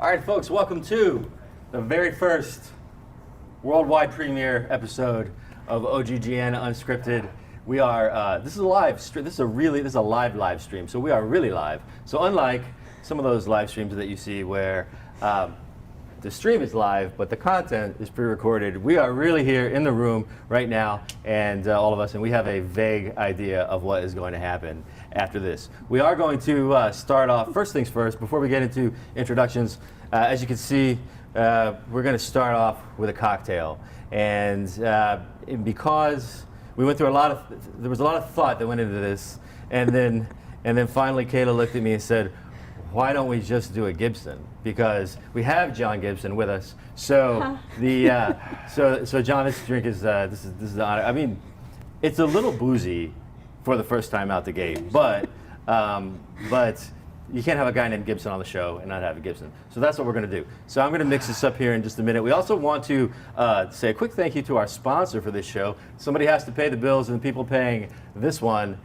All right, folks, welcome to the very first worldwide premiere episode of OGGN Unscripted. We are, this is a live stream, this is a live stream, so we are really live. So unlike some of those live streams that you see where the stream is live, but the content is pre-recorded, we are really here in the room right now, and all of us, and we have a vague idea of what is going to happen after this. We are going to start off, first things first, before we get into introductions, as you can see, we're going to start off with a cocktail. And because we went through there was a lot of thought that went into this, and then finally Kayla looked at me and said, why don't we just do a Gibson? Because we have John Gibson with us. So so John, this drink is this is the honor. I mean, it's a little boozy for the first time out the gate, but you can't have a guy named Gibson on the show and not have a Gibson. So that's what we're going to do. So I'm going to mix this up here in just a minute. We also want to say a quick thank you to our sponsor for this show. Somebody has to pay the bills, and the people paying this one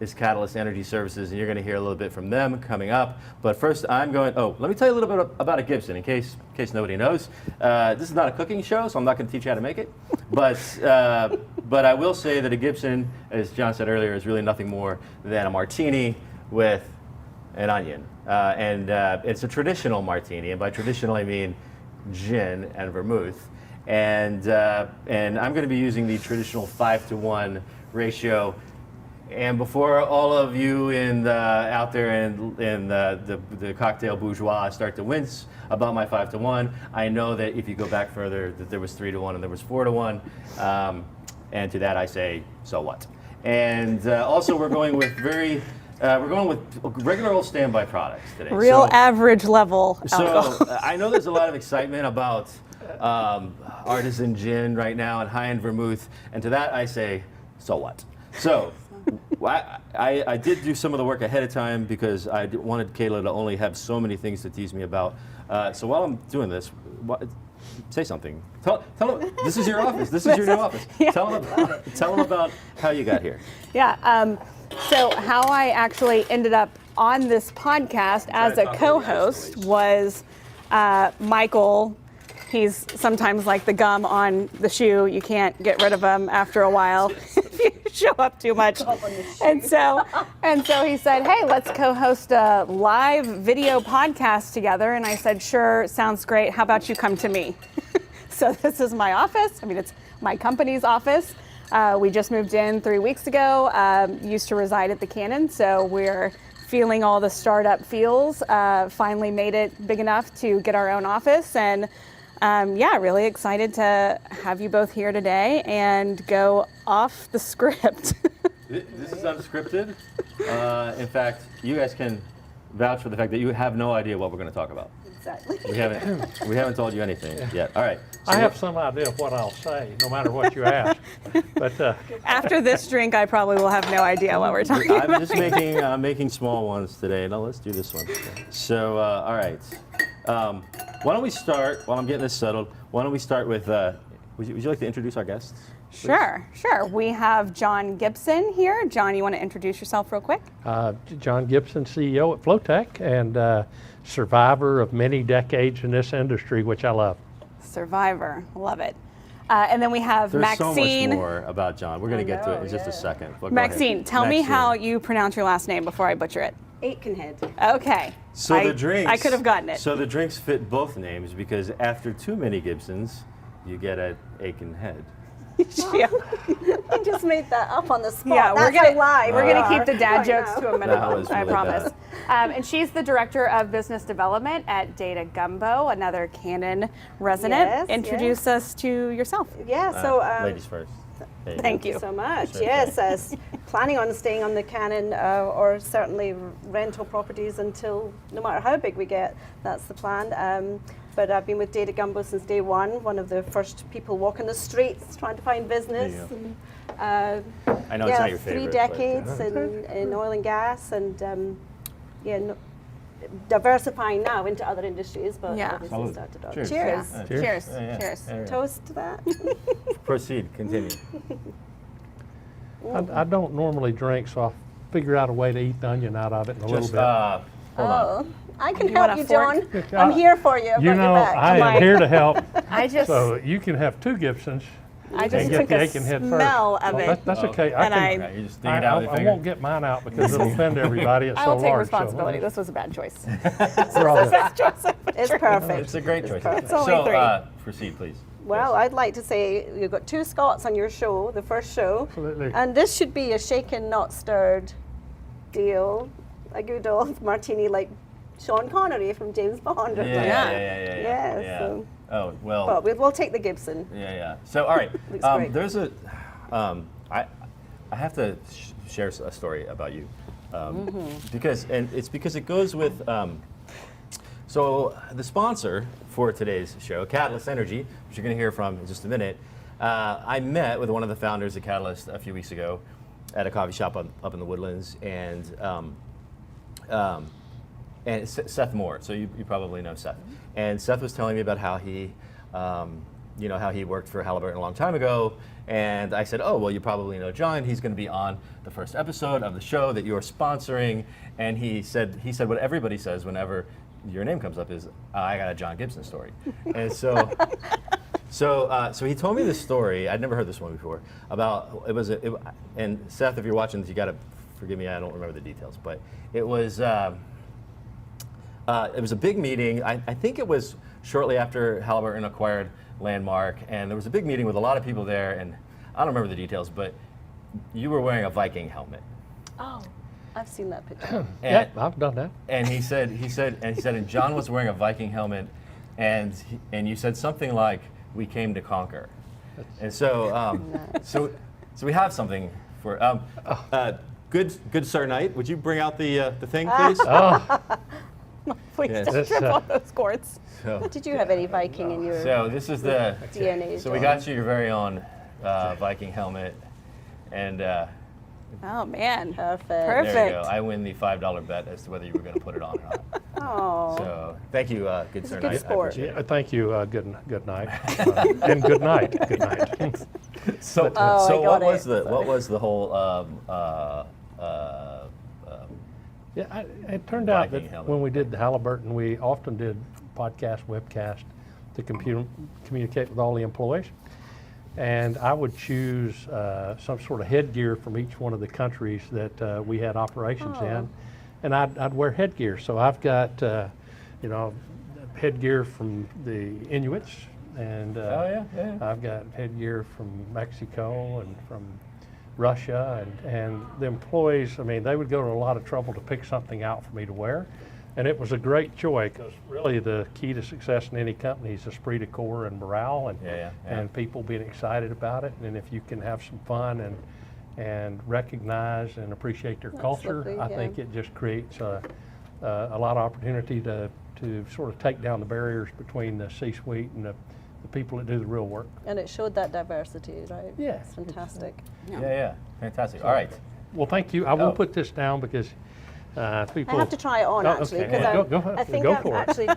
is Catalyst Energy Services, and you're going to hear a little bit from them coming up. But first, let me tell you a little bit about a Gibson in case nobody knows. This is not a cooking show, so I'm not going to teach you how to make it. But I will say that a Gibson, as John said earlier, is really nothing more than a martini with an onion. And it's a traditional martini, and by traditional I mean gin and vermouth. And I'm going to be using the traditional 5-to-1 ratio. And before all of you out there in the cocktail bourgeois start to wince about my 5-to-1, I know that if you go back further, that there was 3-to-1 and there was 4-to-1. And to that I say, so what? And also we're going with regular old standby products today. Real average level alcohol. So I know there's a lot of excitement about artisan gin right now and high-end vermouth. And to that I say, so what? So I did do some of the work ahead of time because I wanted Kayla to only have so many things to tease me about. So while I'm doing this, say something. Tell them, this is your office. This is your new office. Yeah. Tell them about how you got here. Yeah. So how I actually ended up on this podcast as a co-host was Michael. He's sometimes like the gum on the shoe. You can't get rid of him after a while if you show up too much. And so he said, hey, let's co-host a live video podcast together. And I said, sure, sounds great. How about you come to me? So this is my office. I mean, it's my company's office. We just moved in 3 weeks ago, used to reside at the Cannon. So we're feeling all the startup feels, finally made it big enough to get our own office. And really excited to have you both here today and go off the script. This is unscripted. In fact, you guys can vouch for the fact that you have no idea what we're going to talk about. Exactly. We haven't told you anything yet. All right. So I have some idea of what I'll say, no matter what you ask. But after this drink, I probably will have no idea what we're talking about. I'm just making small ones today. Now let's do this one. So, all right. Why don't we start, while I'm getting this settled, why don't we start with, would you like to introduce our guests? Sure. We have John Gibson here. John, you want to introduce yourself real quick? John Gibson, CEO at Flowtech, and survivor of many decades in this industry, which I love. Survivor, love it. And then we have There's Maxine. so much more about John. We're going to get to it in just a second. Maxine, tell me how you pronounce your last name before I butcher it. Aitkenhead. Okay. So the drinks. I could have gotten it. So the drinks fit both names because after too many Gibsons, you get an Aitkenhead. Yeah. You just made that up on the spot. Yeah, That's we're gonna lie. We're gonna keep the dad jokes to a minimum. Really I promise. And she's the director of business development at Data Gumbo, another Canon resident. Yes, Introduce us to yourself. Yeah. So. Ladies first. Thank you so much. Yes, planning on staying on the Canon or certainly rental properties until no matter how big we get. That's the plan. But I've been with Data Gumbo since day one of the first people walking the streets trying to find business. And, I know it's not your favorite. 3 decades in oil and gas, and diversifying now into other industries, but obviously started off. Cheers. Cheers. Yeah. Cheers. Cheers. Toast to that. Proceed. Continue. I don't normally drink, so I'll figure out a way to eat the onion out of it in a little bit. Hold on. I can You want help a you, fork? John. I'm here for you. I've You got know, your back. I Mike. am here to help. I just, So you can have 2 Gibsons. I just and get took the a Aitkenhead smell first. of Well, it. That's okay. And Okay, you just dig it out with your I finger. won't get mine out because it'll offend everybody. It's I so will take large. responsibility. This was a bad choice. We're all good. It's perfect. It's a great choice. It's only So, 3. proceed, please. Well, I'd like to say you've got 2 Scots on your show, the first show. Absolutely. And this should be a shaken, not stirred deal. A good old martini like Sean Connery from James Bond. or Yeah, something. yeah. Yeah, so- Oh, well. But we'll take the Gibson. Yeah. So, all right. Looks great. There's a, I have to share a story about you, because it goes with. So the sponsor for today's show, Catalyst Energy, which you're going to hear from in just a minute, I met with one of the founders of Catalyst a few weeks ago at a coffee shop up in the Woodlands, and Seth Moore. So you probably know Seth. And Seth was telling me about how he, how he worked for Halliburton a long time ago. And I said, oh, well, you probably know John. He's going to be on the first episode of the show that you're sponsoring. And he said what everybody says whenever your name comes up is, I got a John Gibson story. And so he told me this story. I'd never heard this one before. About and Seth, if you're watching this, you got to forgive me. I don't remember the details, but it was a big meeting. I think it was shortly after Halliburton acquired Landmark, and there was a big meeting with a lot of people there. And I don't remember the details, but you were wearing a Viking helmet. Oh, I've seen that picture. Yeah, I've done that. And he said, and John was wearing a Viking helmet, and you said something like, "We came to conquer," and so so we have something for good Sir Knight. Would you bring out the thing, please? Oh, Please Yes. don't This, trip on those cords. So, Did you have any Viking in your so this is the DNA? so we got you your very own Viking helmet, and Oh, man. Perfect. there you Perfect. go. I win the $5 bet as to whether you were going to put it on or not. Oh, So thank you, good It's Sir a good Knight. I sport. appreciate yeah, thank you. Good night. And good night. Good night. it. So, Oh, I so got what was it. the what was the whole Yeah, it turned out Viking that helmet. when we did the Halliburton, we often did podcast, webcast to communicate with all the employees. And I would choose some sort of headgear from each one of the countries that we had operations in. And I'd wear headgear. So I've got, headgear from the Inuits. And Oh, yeah. I've got headgear from Mexico and from Russia, and the employees, I mean, they would go to a lot of trouble to pick something out for me to wear. And it was a great joy, because really the key to success in any company is esprit de corps and morale, and Yeah. and people being excited about it. And if you can have some fun and recognize and appreciate their culture, Absolutely, I yeah. think it just creates a lot of opportunity to sort of take down the barriers between the C-suite and the people that do the real work. and it showed that diversity, right? Yeah. It's fantastic. Yeah. Fantastic. All right. Well, thank you. I will Oh. put this down because people. I have to try it on Oh, actually, okay. because Yeah, go ahead. I think Go I for it. actually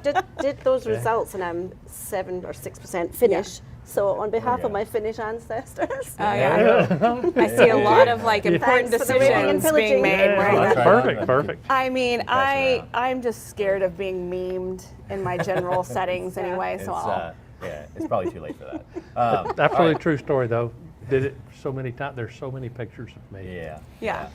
did those results, and I'm 7 or 6% Finnish. So on behalf you of go. my Finnish ancestors, Oh, yeah. I see a lot of like important Thanks for the raping and decisions being pillaging. made Yeah, wearing I'll that. try it on, perfect, but- perfect. I mean, pass it around. I'm just scared of being memed in my general settings anyway, It's so I'll. it's probably too late for that. Absolutely all right. true story, though. Did it so many times. There's so many pictures of me. Yeah. Yeah.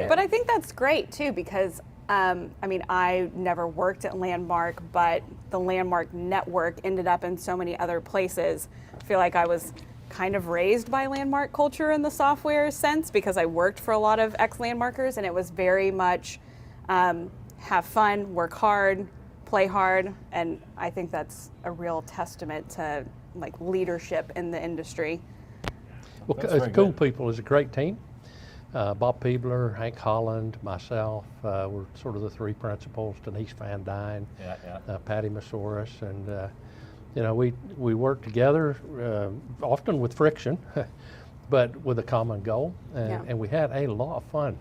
But I think that's great too, because I never worked at Landmark, but the Landmark network ended up in so many other places. I feel like I was kind of raised by Landmark culture in the software sense, because I worked for a lot of ex-Landmarkers, and it was very much have fun, work hard, play hard, and I think that's a real testament to like leadership in the industry. Well, That's it's very cool good. people. It's a great team. Bob Peebler, Hank Holland, myself were sort of the 3 principals. Denise Van Dyne, Yeah. Patty Masouras, and we worked together often with friction, but with a common goal, and we had a lot of fun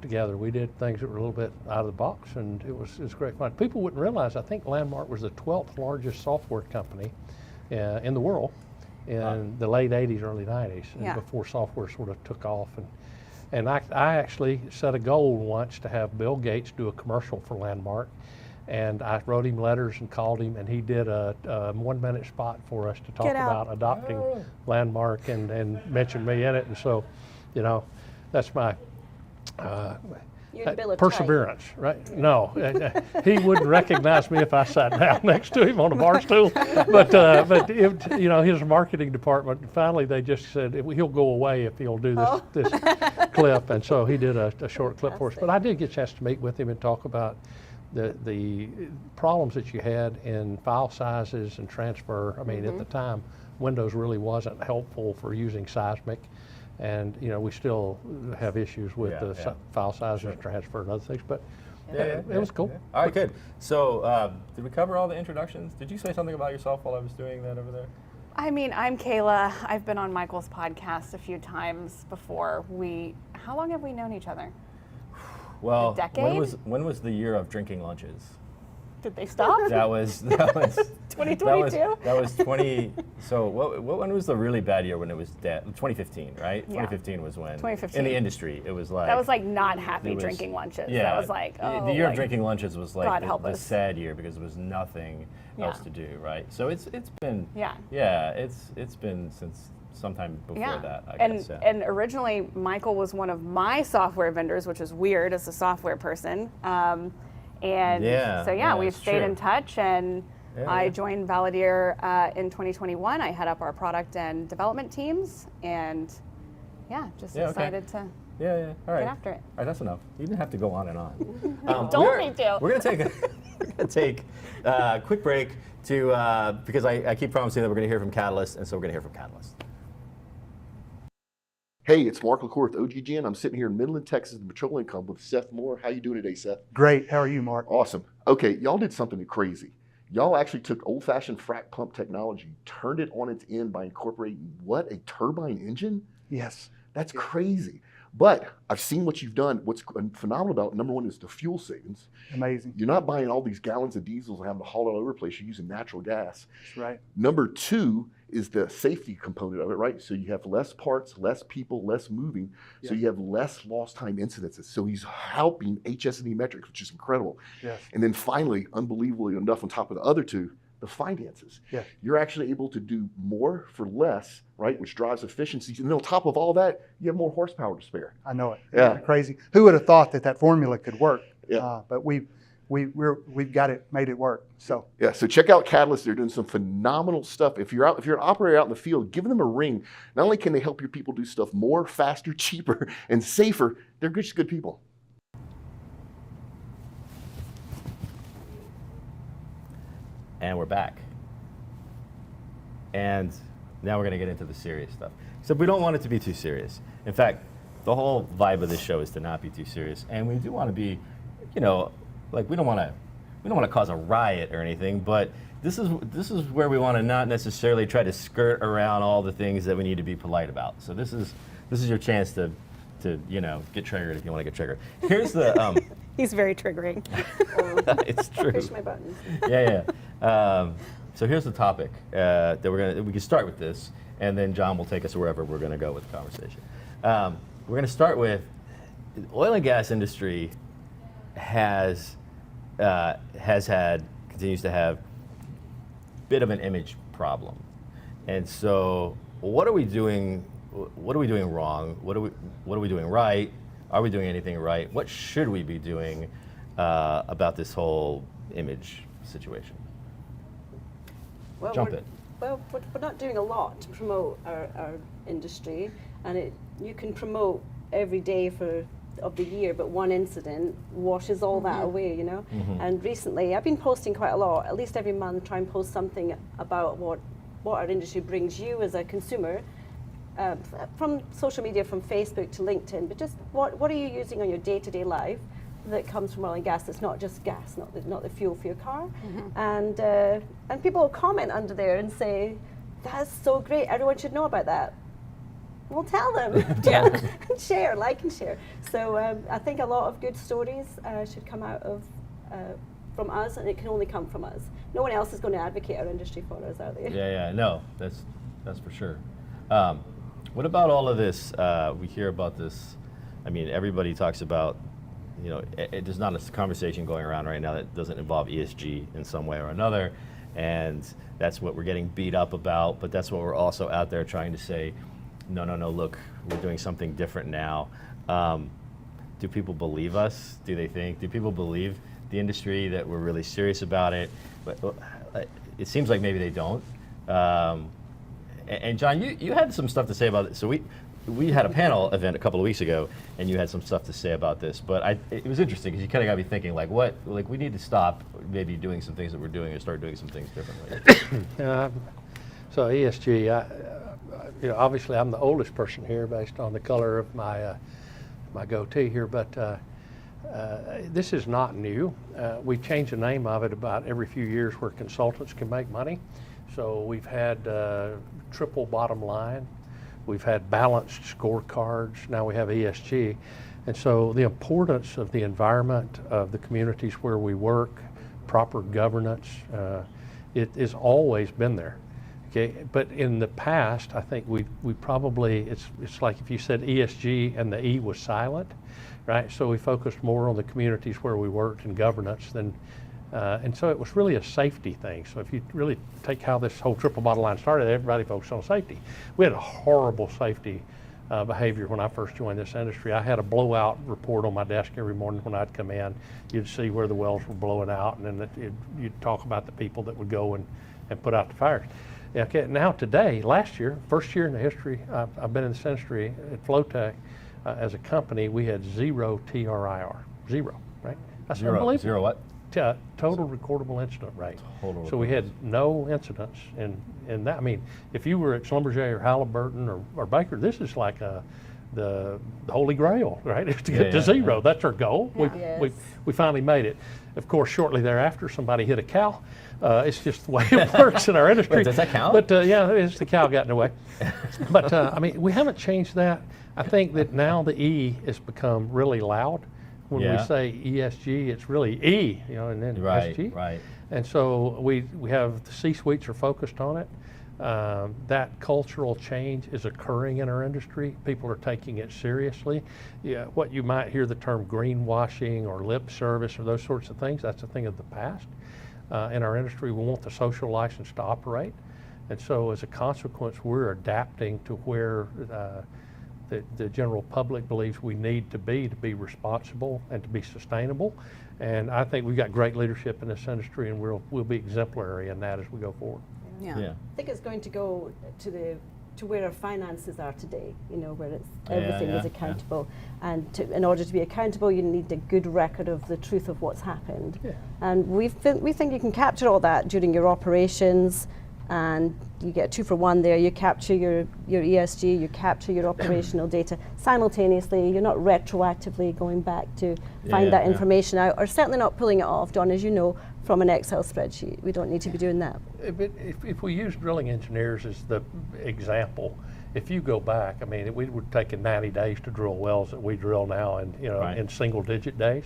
together. We did things that were a little bit out of the box, and it was great fun. People wouldn't realize, I think Landmark was the 12th largest software company in the world in the late 80s, early 90s, and Yeah. before software sort of took off. And And I actually set a goal once to have Bill Gates do a commercial for Landmark. And I wrote him letters and called him, and he did a 1-minute spot for us to talk about adopting Landmark and mentioned me in it. And so, you know, that's my perseverance, right? No, he wouldn't recognize me if I sat down next to him on a bar stool. But it, you know, his marketing department, finally they just said he'll go away if he'll do this clip. And so he did a short clip for us. But I did get a chance to meet with him and talk about the problems that you had in file sizes and transfer. I mean, at the time, Windows really wasn't helpful for using seismic. And, you know, we still have issues with file sizes, transfer, and other things, but it was cool. Yeah. All right, good. So did we cover all the introductions? Did you say something about yourself while I was doing that over there? I mean, I'm Kayla. I've been on Michael's podcast a few times before. How long have we known each other? Well, a decade? When was the year of drinking lunches? Did they stop? That was 2022? That was 20. So when was the really bad year when it was dead? 2015, right? Yeah. 2015 was when. 2015. In the industry, it was like. That was like not happy drinking lunches. Yeah. That was like, the year of drinking lunches was like the sad year because there was nothing else to do, right? So it's been. It's been since sometime before that, I guess. Yeah. And originally, Michael was one of my software vendors, which is weird as a software person. We've stayed in touch, and I joined Valadier in 2021. I head up our product and development teams, and excited to All right. get after it. All right, that's enough. You didn't have to go on and on. Don't need to. We're going to take a quick break to because I keep promising that we're going to hear from Catalyst, and so we're going to hear from Catalyst. Hey, it's Mark LaCour with OGGN. I'm sitting here in Midland, Texas, in the Petroleum Company with Seth Moore. How you doing today, Seth? Great. How are you, Mark? Awesome. Okay, y'all did something crazy. Y'all actually took old-fashioned frac pump technology, turned it on its end by incorporating what? A turbine engine? Yes. That's crazy. But I've seen what you've done. What's phenomenal about it, number one, is the fuel savings. Amazing. You're not buying all these gallons of diesels and having to haul it all over the place. You're using natural gas. That's right. Number two is the safety component of it, right? So you have less parts, less people, less moving. So you have less lost time incidences. So he's helping HS&E metrics, which is incredible. Yes. And then finally, unbelievably enough on top of the other two, the finances. Yes. You're actually able to do more for less, right? Which drives efficiencies. And then on top of all that, you have more horsepower to spare. I know it. Yeah. Crazy. Who would have thought that formula could work? Yeah. But we've got it, made it work. So yeah, so check out Catalyst. They're doing some phenomenal stuff. If you're an operator out in the field, give them a ring. Not only can they help your people do stuff more, faster, cheaper, and safer, they're just good people. And we're back. And now we're going to get into the serious stuff. Except we don't want it to be too serious. In fact, the whole vibe of this show is to not be too serious. And we do want to be, you know, like we don't want to cause a riot or anything, but this is where we want to not necessarily try to skirt around all the things that we need to be polite about. So this is your chance to you know, get triggered if you want to get triggered. Here's the He's very triggering. it's true. Push my buttons. Yeah. So here's the topic that we can start with this, and then John will take us wherever we're going to go with the conversation. We're going to start with the oil and gas industry continues to have a bit of an image problem, and so what are we doing? What are we doing wrong? What are we doing right? Are we doing anything right? What should we be doing about this whole image situation? Well, Jump in. Well, we're not doing a lot to promote our industry, and you can promote every day of the year, but one incident washes all that away, you know. And recently, I've been posting quite a lot, at least every month, try and post something about what our industry brings you as a consumer, from social media, from Facebook to LinkedIn, but just what are you using on your day-to-day life that comes from oil and gas that's not just gas, not the fuel for your car. And people will comment under there and say, that's so great, everyone should know about that. Well, tell them. And share, like and share. So I think a lot of good stories should come out of from us, and it can only come from us. No one else is going to advocate our industry for us, are they? Yeah, no, that's for sure. What about all of this? We hear about this I mean, everybody talks about, you know, there's not a conversation going around right now that doesn't involve ESG in some way or another, and that's what we're getting beat up about, but that's what we're also out there trying to say, no, look, we're doing something different now. Do people believe us? Do people believe the industry that we're really serious about it? But it seems like maybe they don't. And John, you had some stuff to say about it. So we had a panel event a couple of weeks ago, and you had some stuff to say about this. But it was interesting because you kind of got me thinking, like, we need to stop maybe doing some things that we're doing and start doing some things differently. So ESG, you know, obviously I'm the oldest person here based on the color of my my goatee here, but this is not new. We change the name of it about every few years where consultants can make money. So we've had triple bottom line. We've had balanced scorecards. Now we have ESG. And so the importance of the environment, of the communities where we work, proper governance, it has always been there. Okay, but in the past, I think we probably, it's like if you said ESG and the E was silent, right? So we focused more on the communities where we worked and governance than, and so it was really a safety thing. So if you really take how this whole triple bottom line started, everybody focused on safety. We had a horrible safety behavior when I first joined this industry. I had a blowout report on my desk every morning when I'd come in. You'd see where the wells were blowing out, and then you'd talk about the people that would go and put out the fires. Okay, now today, last year, first year in the history, I've been in this industry at Flowtech as a company, we had 0 TRIR, 0, right? That's unbelievable. Zero what? Total recordable incident rate. So we had no incidents in that. I mean, if you were at Schlumberger or Halliburton or Baker, this is like the holy grail, right? Is to get to 0. That's our goal. Yeah. We finally made it. Of course, shortly thereafter, somebody hit a cow. It's just the way it works in our industry. Wait, does that count? But yeah, it's the cow got in the way. But I mean, we haven't changed that. I think that now the E has become really loud. When we say ESG, it's really E, you know, and then SG. Right. And so we have the C-suites are focused on it. That cultural change is occurring in our industry. People are taking it seriously. Yeah, what you might hear the term greenwashing or lip service or those sorts of things, that's a thing of the past. In our industry, we want the social license to operate. And so as a consequence, we're adapting to where the general public believes we need to be responsible and to be sustainable. And I think we've got great leadership in this industry, and we'll be exemplary in that as we go forward. Yeah. I think it's going to go to where our finances are today, you know, where it's everything is accountable. And in order to be accountable, you need a good record of the truth of what's happened. Yeah. And we think you can capture all that during your operations, and you get 2 for 1 there. You capture your ESG, you capture your operational data simultaneously. You're not retroactively going back to find that information out, or certainly not pulling it off, Don, as you know, from an Excel spreadsheet. We don't need to be doing that. If we use drilling engineers as the example, if you go back, I mean, it would take 90 days to drill wells that we drill now, and in single-digit days.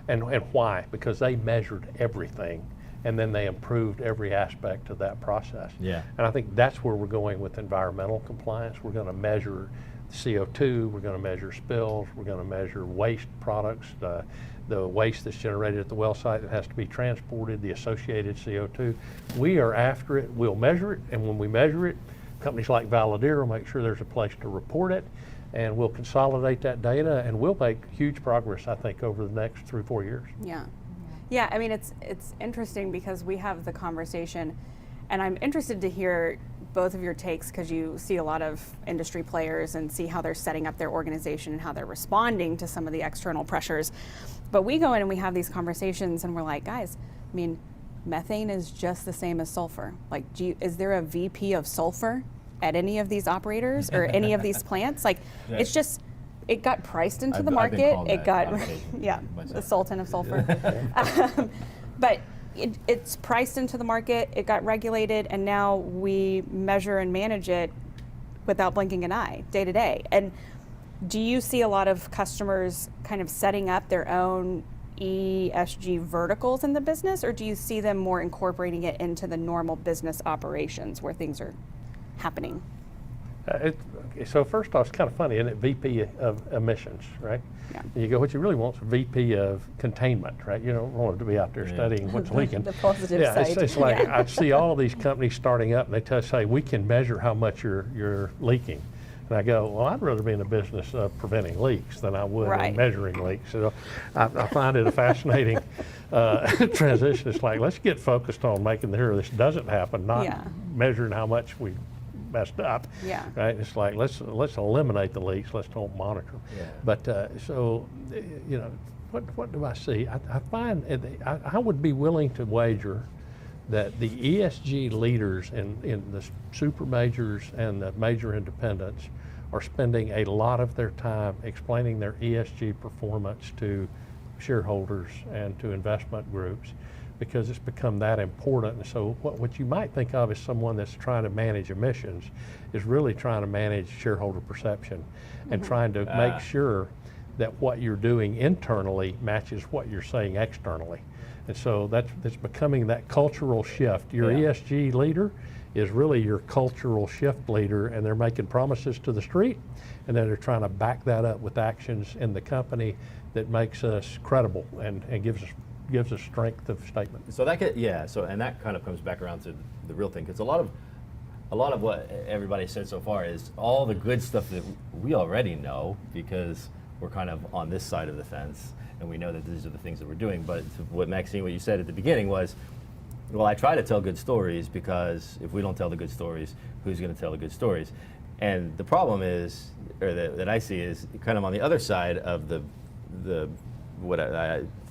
And why? Because they measured everything, and then they improved every aspect of that process. Yeah. And I think that's where we're going with environmental compliance. We're going to measure CO2, we're going to measure spills, we're going to measure waste products, the waste that's generated at the well site that has to be transported, the associated CO2. We are after it, we'll measure it, and when we measure it, companies like Validere will make sure there's a place to report it, and we'll consolidate that data, and we'll make huge progress, I think, over the next 3 or 4 years. Yeah, I mean, it's interesting because we have the conversation, and I'm interested to hear both of your takes, because you see a lot of industry players and see how they're setting up their organization and how they're responding to some of the external pressures. But we go in and we have these conversations and we're like, guys, I mean, methane is just the same as sulfur. Like, is there a VP of sulfur at any of these operators or any of these plants? Like, it's just, it got priced into the market. It got, the sultan of sulfur. But it's priced into the market, it got regulated, and now we measure and manage it without blinking an eye, day to day. And do you see a lot of customers kind of setting up their own ESG verticals in the business, or do you see them more incorporating it into the normal business operations where things are happening? so first off, it's kind of funny, isn't it? VP of emissions, right? Yeah. And you go, what you really want is a VP of containment, right? You don't want to be out there studying what's leaking. The positive yeah, side. it's like I see all these companies starting up, and they say, we can measure how much you're leaking. And I go, well, I'd rather be in the business of preventing leaks than I would Right. in measuring leaks. So I find it a fascinating transition. It's like, let's get focused on making sure this doesn't happen, not Yeah. measuring how much we messed up. Yeah. Right. It's like let's eliminate the leaks. Let's don't monitor them. Yeah. But so you know, what do I see? I find I would be willing to wager that the ESG leaders in the super majors and the major independents are spending a lot of their time explaining their ESG performance to shareholders and to investment groups, because it's become that important. And so what you might think of as someone that's trying to manage emissions is really trying to manage shareholder perception and trying to make sure that what you're doing internally matches what you're saying externally. And so that's becoming that cultural shift. Your ESG leader is really your cultural shift leader, and they're making promises to the street, and then they're trying to back that up with actions in the company that makes us credible and gives us strength of statement. So that and that kind of comes back around to the real thing, because a lot of what everybody said so far is all the good stuff that we already know, because we're kind of on this side of the fence and we know that these are the things that we're doing. But what Maxine, what you said at the beginning was, well, I try to tell good stories, because if we don't tell the good stories, who's going to tell the good stories? And the problem is, or that I see, is kind of on the other side of the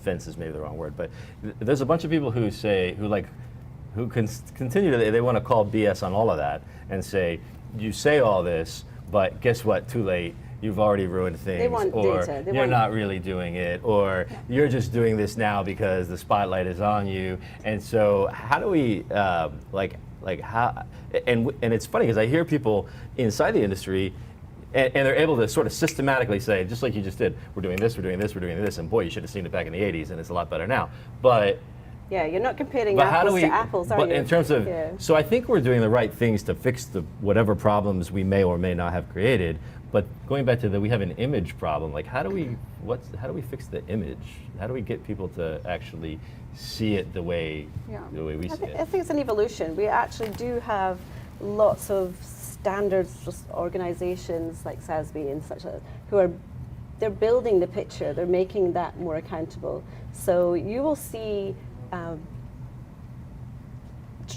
fence is maybe the wrong word, but there's a bunch of people who continue to, they want to call BS on all of that and say, you say all this, but guess what, too late. You've already ruined things, They want or data. you're not really doing it, or you're just doing this now because the spotlight is on you. And so how do we, how, and it's funny because I hear people inside the industry and they're able to sort of systematically say, just like you just did, we're doing this, we're doing this, we're doing this, and boy, you should have seen it back in the 80s, and it's a lot better now. But Yeah, you're not comparing how do apples we, to apples, are but you? in terms of, Yeah. so I think we're doing the right things to fix whatever problems we may or may not have created. But going back to we have an image problem. Like, how do we fix the image? How do we get people to actually see it the way we see I it? think it's an evolution. We actually do have lots of standards organizations like SASB and such they're building the picture. They're making that more accountable. So you will see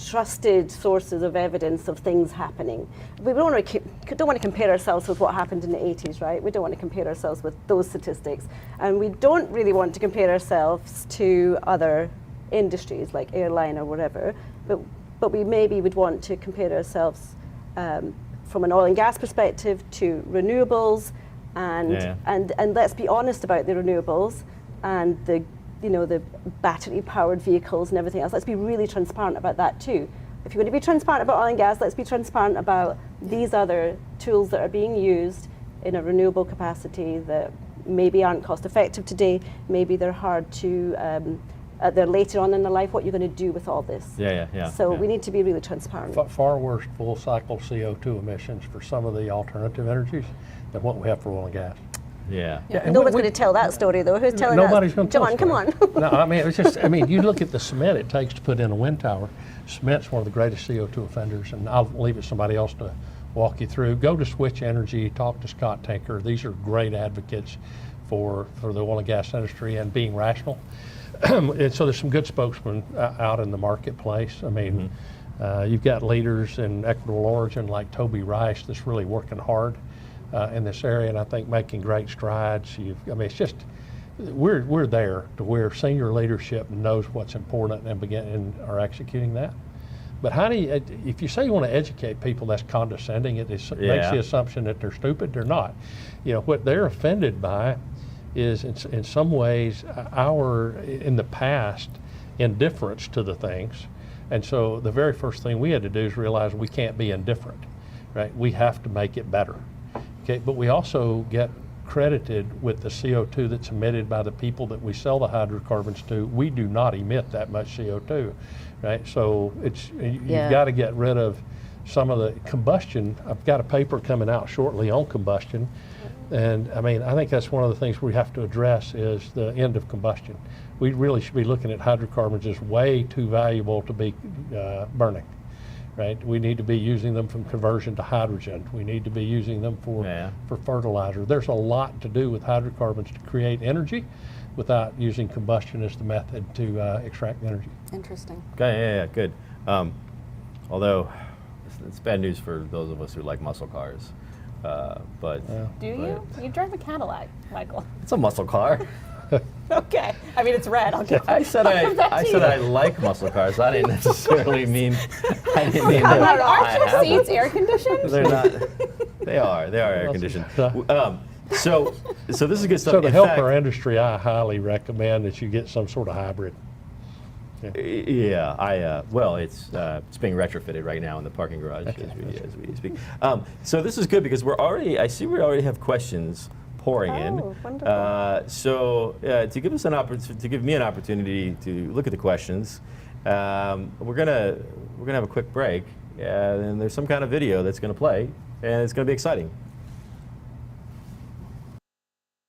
trusted sources of evidence of things happening. We don't want to compare ourselves with what happened in the 80s, right? We don't want to compare ourselves with those statistics. And we don't really want to compare ourselves to other industries like airline or whatever, but we maybe would want to compare ourselves from an oil and gas perspective to renewables, and let's be honest about the renewables and the battery-powered vehicles and everything else. Let's be really transparent about that too. If you're going to be transparent about oil and gas, let's be transparent about these other tools that are being used in a renewable capacity that maybe aren't cost-effective today. Maybe they're hard to, they're later on in their life. What you're going to do with all this? So we need to be really transparent. Far worse full-cycle CO2 emissions for some of the alternative energies than what we have for oil and gas. Yeah. And No one's going to tell that story, though. Who's telling Nobody's that? going to tell John, come on. No, I mean, it's just, you look at the cement it takes to put in a wind tower. Cement's one of the greatest CO2 offenders, and I'll leave it to somebody else to walk you through. Go to Switch Energy, talk to Scott Tinker. These are great advocates for the oil and gas industry and being rational. And so there's some good spokesmen out in the marketplace. I mean, you've got leaders in equitable origin like Toby Rice that's really working hard in this area, and I think making great strides. It's just, we're there to where senior leadership knows what's important and are executing that. But how do you, if you say you want to educate people, that's condescending. It makes the assumption that they're stupid. They're not. What they're offended by is in some ways in the past, indifference to the things. And so the very first thing we had to do is realize we can't be indifferent, right? We have to make it better. Okay, but we also get credited with the CO2 that's emitted by the people that we sell the hydrocarbons to. We do not emit that much CO2, right? So you've got to get rid of some of the combustion. I've got a paper coming out shortly on combustion, and I mean, I think that's one of the things we have to address is the end of combustion. We really should be looking at hydrocarbons as way too valuable to be burning. Right? We need to be using them from conversion to hydrogen. We need to be using them for fertilizer. There's a lot to do with hydrocarbons to create energy without using combustion as the method to extract energy. Interesting. Okay, yeah, good. Although it's bad news for those of us who like muscle cars. But Do you? You drive a Cadillac, Michael. it's a muscle car. Okay. I mean, it's red. I'll give I said I like muscle cars. I didn't necessarily mean. I didn't mean I'm that like, I aren't your have seats them. air conditioned? They're not. They are air conditioned. So this is good stuff. So to In help fact, our industry, I highly recommend that you get some sort of hybrid. Yeah, well, it's being retrofitted right now in the parking garage as we speak. So this is good because I see we already have questions pouring in. Wonderful. So to give us to give me an opportunity to look at the questions, we're gonna have a quick break, and there's some kind of video that's gonna play, and it's gonna be exciting.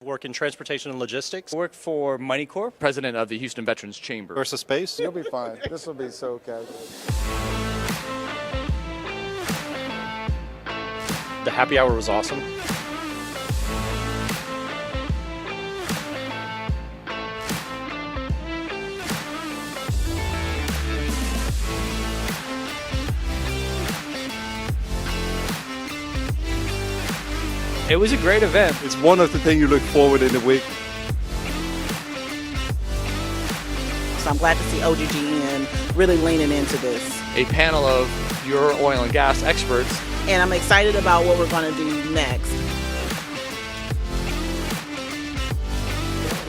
Work in transportation and logistics. Work for Money Corp. President of the Houston Veterans Chamber. Versus space. You'll be fine. This will be so casual. The happy hour was awesome. It was a great event. It's one of the things you look forward in the week. So I'm glad to see OGGN really leaning into this. A panel of your oil and gas experts. And I'm excited about what we're going to do next.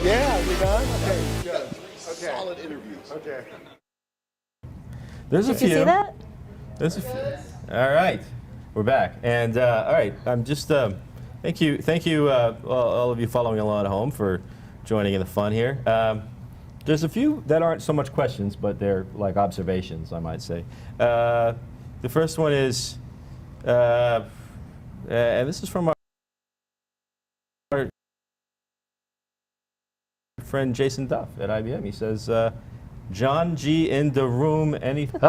Yeah, you done? Okay, good. Okay. Solid interviews. Okay. There's a Did few. you see that? There's a few. All right, we're back, and all right. I'm just thank you, all of you following along at home for joining in the fun here. There's a few that aren't so much questions, but they're like observations, I might say. The first one is, and this is from our friend Jason Duff at IBM. He says, "John G in the room, anything?"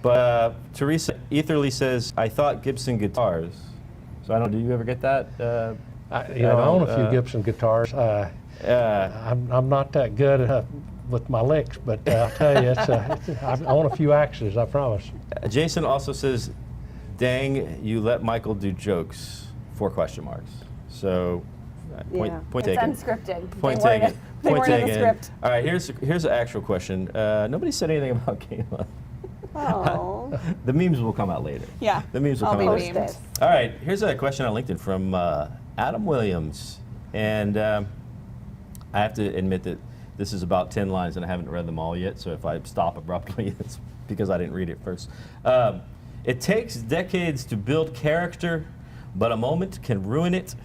But Teresa Etherly says, "I thought Gibson guitars." So I don't know. Do you ever get that? I own a few Gibson guitars. I'm not that good with my licks, but I'll tell you, I own a few axes, I promise. Jason also says, "Dang, you let Michael do jokes." 4 question marks. So, point It's taken. unscripted. Point They weren't taken. they Point weren't in the taken. script. All right, here's an actual question. Nobody said anything about Kayla. Oh. The memes will come out later. Yeah. The memes will I'll come be out memed. later. All right, here's a question on LinkedIn from Adam Williams, and I have to admit that this is about 10 lines and I haven't read them all yet. So if I stop abruptly, it's because I didn't read it first. It takes decades to build character, but a moment can ruin it.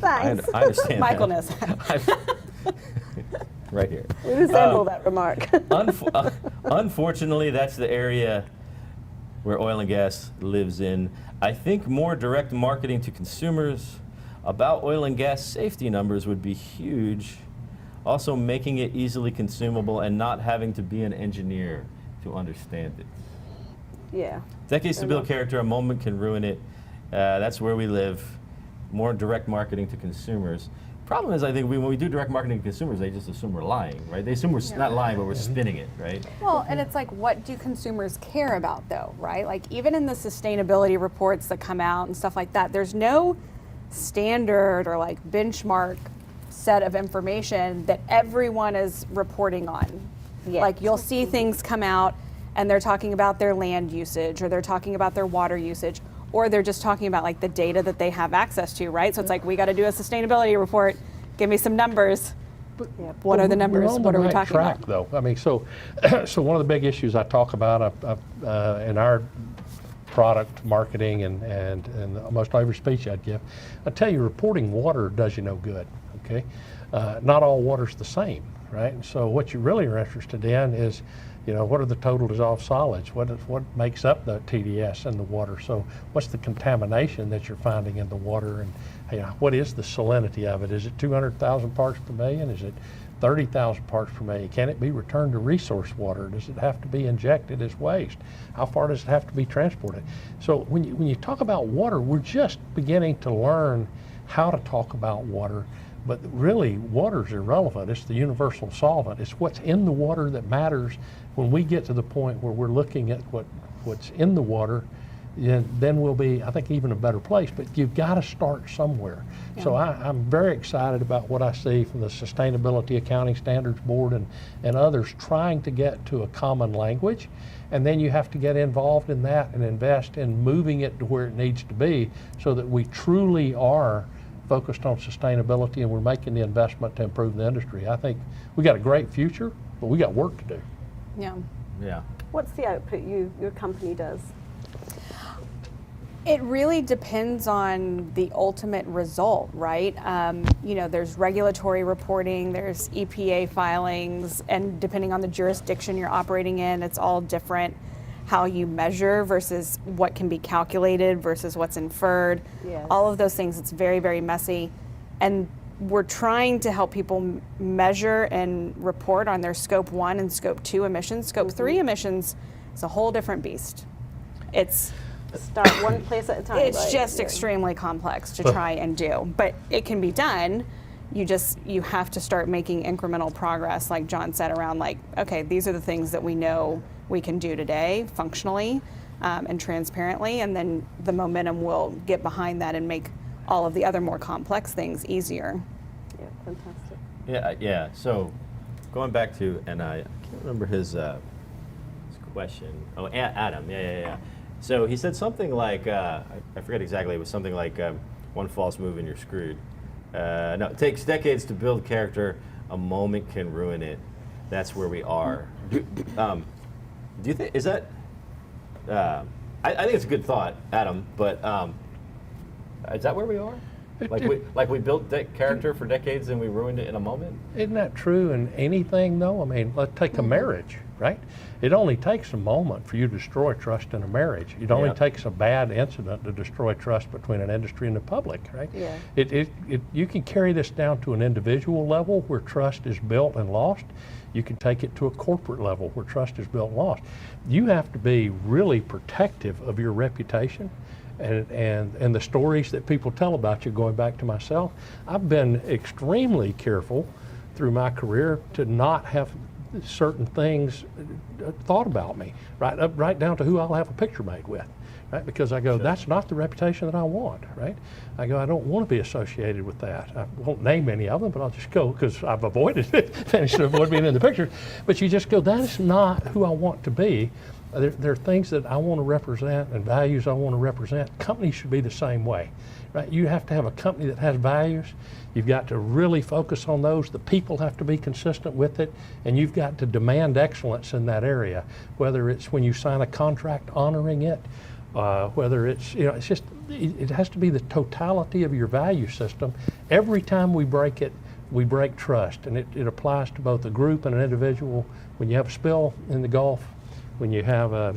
I understand. Michael that. knows. Right here. We resemble that remark. Unfortunately, that's the area where oil and gas lives in. I think more direct marketing to consumers about oil and gas safety numbers would be huge. Also, making it easily consumable and not having to be an engineer to understand it. Yeah. Decades to build character, a moment can ruin it. That's where we live. More direct marketing to consumers. Problem is, I think when we do direct marketing to consumers, they just assume we're lying, right? They assume we're not lying, but we're spinning it, right? Well, and it's like, what do consumers care about, though, right? Like, even in the sustainability reports that come out and stuff like that, there's no standard or like benchmark set of information that everyone is reporting on. Yeah. Like, you'll see things come out and they're talking about their land usage, or they're talking about their water usage, or they're just talking about like the data that they have access to, right? So it's like, we got to do a sustainability report. Give me some numbers. What are the numbers? What are we talking track, about? though. I mean, so one of the big issues I talk about in our product marketing and almost every speech I'd give, I tell you, reporting water does you no good. Okay, not all water's the same, right? And so what you really are interested in is what are the total dissolved solids? What makes up the TDS in the water? So what's the contamination that you're finding in the water, and what is the salinity of it? Is it 200,000 parts per million? Is it 30,000 parts per million? Can it be returned to resource water? Does it have to be injected as waste? How far does it have to be transported? So when you talk about water, we're just beginning to learn how to talk about water, but really water's irrelevant. It's the universal solvent. It's what's in the water that matters. When we get to the point where we're looking at what's in the water, then we'll be, I think, even a better place. But you've got to start somewhere. Yeah. So I'm very excited about what I see from the Sustainability Accounting Standards Board and others trying to get to a common language. And then you have to get involved in that and invest in moving it to where it needs to be so that we truly are focused on sustainability and we're making the investment to improve the industry. I think we got a great future, but we got work to do. Yeah. Yeah. What's the output your company does? It really depends on the ultimate result, right? There's regulatory reporting, there's EPA filings, and depending on the jurisdiction you're operating in, it's all different how you measure versus what can be calculated versus what's inferred. Yes. All of those things, it's very, very messy. And we're trying to help people measure and report on their Scope 1 and Scope 2 emissions. Scope 3 emissions is a whole different beast. It's start one place at a time. It's just extremely complex to try and do, but it can be done. You have to start making incremental progress, like John said, around okay, these are the things that we know we can do today functionally and transparently, and then the momentum will get behind that and make all of the other more complex things easier. Yeah, fantastic. Yeah. So going back to, and I can't remember his question. Oh, Adam. Yeah. So he said something like, I forget exactly, it was something like one false move and you're screwed. No, it takes decades to build character, a moment can ruin it. That's where we are. Do you think, is that, I think it's a good thought, Adam, but is that where we are? We built character for decades and we ruined it in a moment? Isn't that true in anything, though? I mean, let's take a marriage, right? It only takes a moment for you to destroy trust in a marriage. It only takes a bad incident to destroy trust between an industry and the public, right? Yeah. You can carry this down to an individual level where trust is built and lost. You can take it to a corporate level where trust is built and lost. You have to be really protective of your reputation and the stories that people tell about you. Going back to myself, I've been extremely careful through my career to not have certain things thought about me, right down to who I'll have a picture made with, right? Because I go, that's not the reputation that I want, right? I go, I don't want to be associated with that. I won't name any of them, but I'll just go because I've avoided it, managed to avoid being in the picture. But you just go, that is not who I want to be. There are things that I want to represent and values I want to represent. Companies should be the same way, right? You have to have a company that has values. You've got to really focus on those. The people have to be consistent with it, and you've got to demand excellence in that area, whether it's when you sign a contract honoring it, whether it's, it's just, it has to be the totality of your value system. Every time we break it, we break trust, and it applies to both a group and an individual. When you have a spill in the Gulf, when you have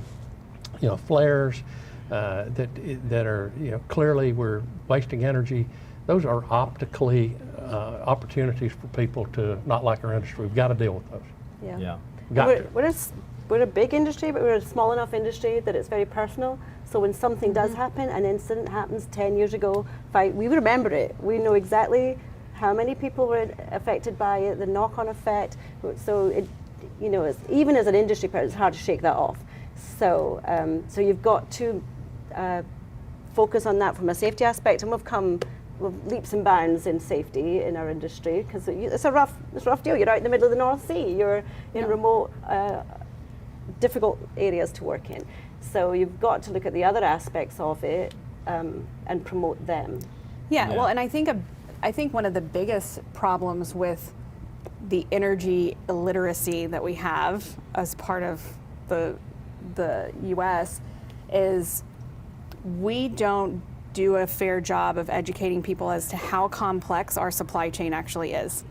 flares that are clearly we're wasting energy, those are optically opportunities for people to not like our industry. We've got to deal with those. Yeah. We're a big industry, but we're a small enough industry that it's very personal. So when something does happen, an incident happens 10 years ago, we remember it. We know exactly how many people were affected by it, the knock-on effect. So it's, even as an industry person, it's hard to shake that off. So so you've got to focus on that from a safety aspect, and we've come leaps and bounds in safety in our industry because it's a rough deal. You're out in the middle of the North Sea. You're in remote, difficult areas to work in. So you've got to look at the other aspects of it and promote them. Yeah. Well, and I think one of the biggest problems with the energy illiteracy that we have as part of the U.S. is we don't do a fair job of educating people as to how complex our supply chain actually is.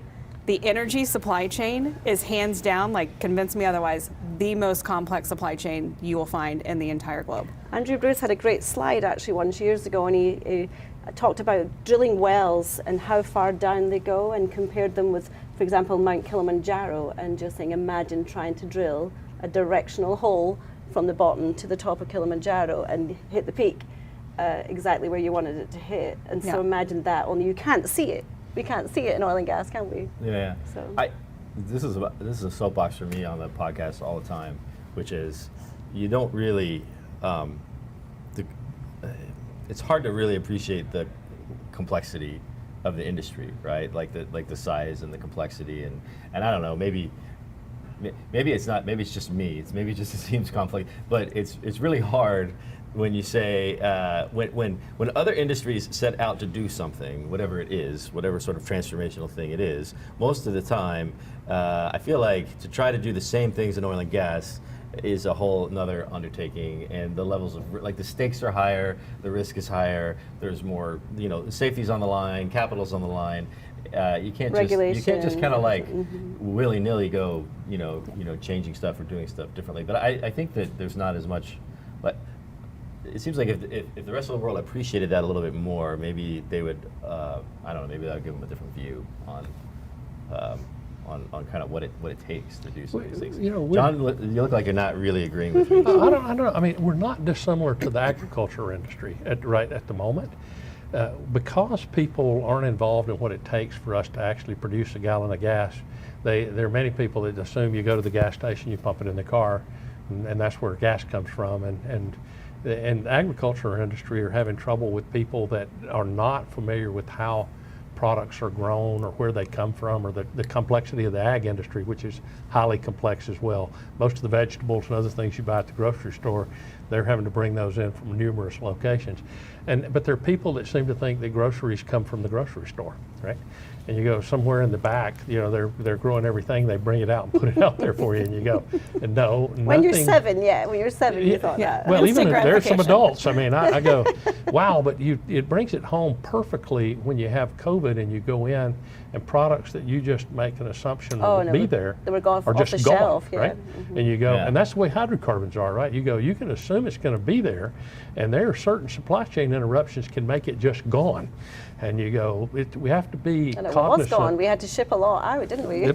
The energy supply chain is hands down, convince me otherwise, the most complex supply chain you will find in the entire globe. Andrew Bruce had a great slide actually once years ago, and he talked about drilling wells and how far down they go, and compared them with, for example, Mount Kilimanjaro, and just saying, imagine trying to drill a directional hole from the bottom to the top of Kilimanjaro and hit the peak exactly where you wanted it to hit. And so imagine that, only you can't see it. We can't see it in oil and gas, can we? Yeah. So this is a soapbox for me on the podcast all the time, which is you don't really. It's hard to really appreciate the complexity of the industry, right? Like the size and the complexity, and I don't know, maybe it's not, maybe it's just me. Maybe it just seems complex, but it's really hard when you say when other industries set out to do something, whatever it is, whatever sort of transformational thing it is. Most of the time, I feel like to try to do the same things in oil and gas is a whole another undertaking, and the levels of, like, the stakes are higher, the risk is higher, there's more, safety's on the line, capital's on the line. You can't just kind of like willy-nilly go, changing stuff or doing stuff differently. But I think that there's not as much, but it seems like if the rest of the world appreciated that a little bit more, maybe they would, I don't know, maybe that would give them a different view on kind of what it takes to do some of these things. John, you look like you're not really agreeing with me. I don't know. I mean, we're not dissimilar to the agriculture industry right at the moment. Because people aren't involved in what it takes for us to actually produce a gallon of gas, there are many people that assume you go to the gas station, you pump it in the car, and that's where gas comes from. And the agriculture industry are having trouble with people that are not familiar with how products are grown or where they come from, or the complexity of the ag industry, which is highly complex as well. Most of the vegetables and other things you buy at the grocery store, they're having to bring those in from numerous locations. But there are people that seem to think that groceries come from the grocery store, right? And you go somewhere in the back, they're growing everything, they bring it out and put it out there for you, and you go, and no, nothing. When you're 7, you thought that. Well, even if there's some adults, I mean, I go, wow, but it brings it home perfectly when you have COVID and you go in and products that you just make an assumption will be there they were gone are off just the gone, shelf, right? And you go, and that's the way hydrocarbons are, right? You go, you can assume it's going to be there, and there are certain supply chain interruptions can make it just gone. And you go, we have to be and it cognizant. was gone. We had to ship a lot out, didn't we?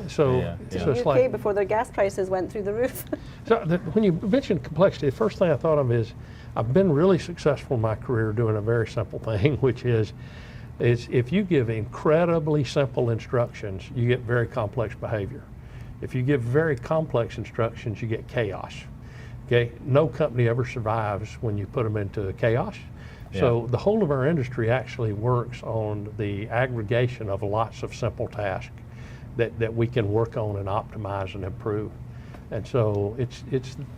So it's UK like, before their gas prices went through the roof. So when you mentioned complexity, the first thing I thought of is I've been really successful in my career doing a very simple thing, which is if you give incredibly simple instructions, you get very complex behavior. If you give very complex instructions, you get chaos. Okay, no company ever survives when you put them into chaos. So the whole of our industry actually works on the aggregation of lots of simple tasks that we can work on and optimize and improve. And so it's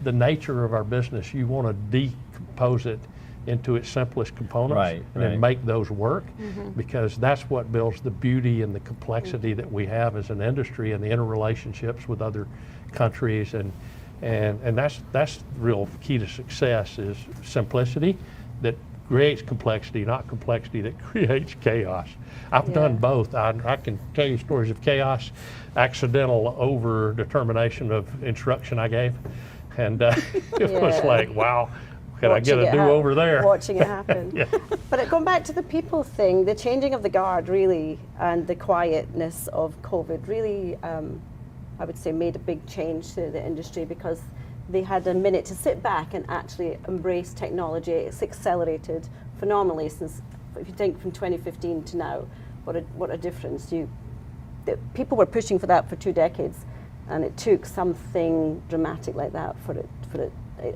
the nature of our business. You want to decompose it into its simplest components and then make those work, because that's what builds the beauty and the complexity that we have as an industry and the interrelationships with other countries, and that's the real key to success is simplicity that creates complexity, not complexity that creates chaos. I've done both. I can tell you stories of chaos, accidental over determination of instruction I gave, and it was like, wow, can I get a do-over there? Watching it happen. But going back to the people thing, the changing of the guard really, and the quietness of COVID really, I would say, made a big change to the industry, because they had a minute to sit back and actually embrace technology. It's accelerated phenomenally since, if you think from 2015 to now, what a difference. People were pushing for that for 2 decades, and it took something dramatic like that for it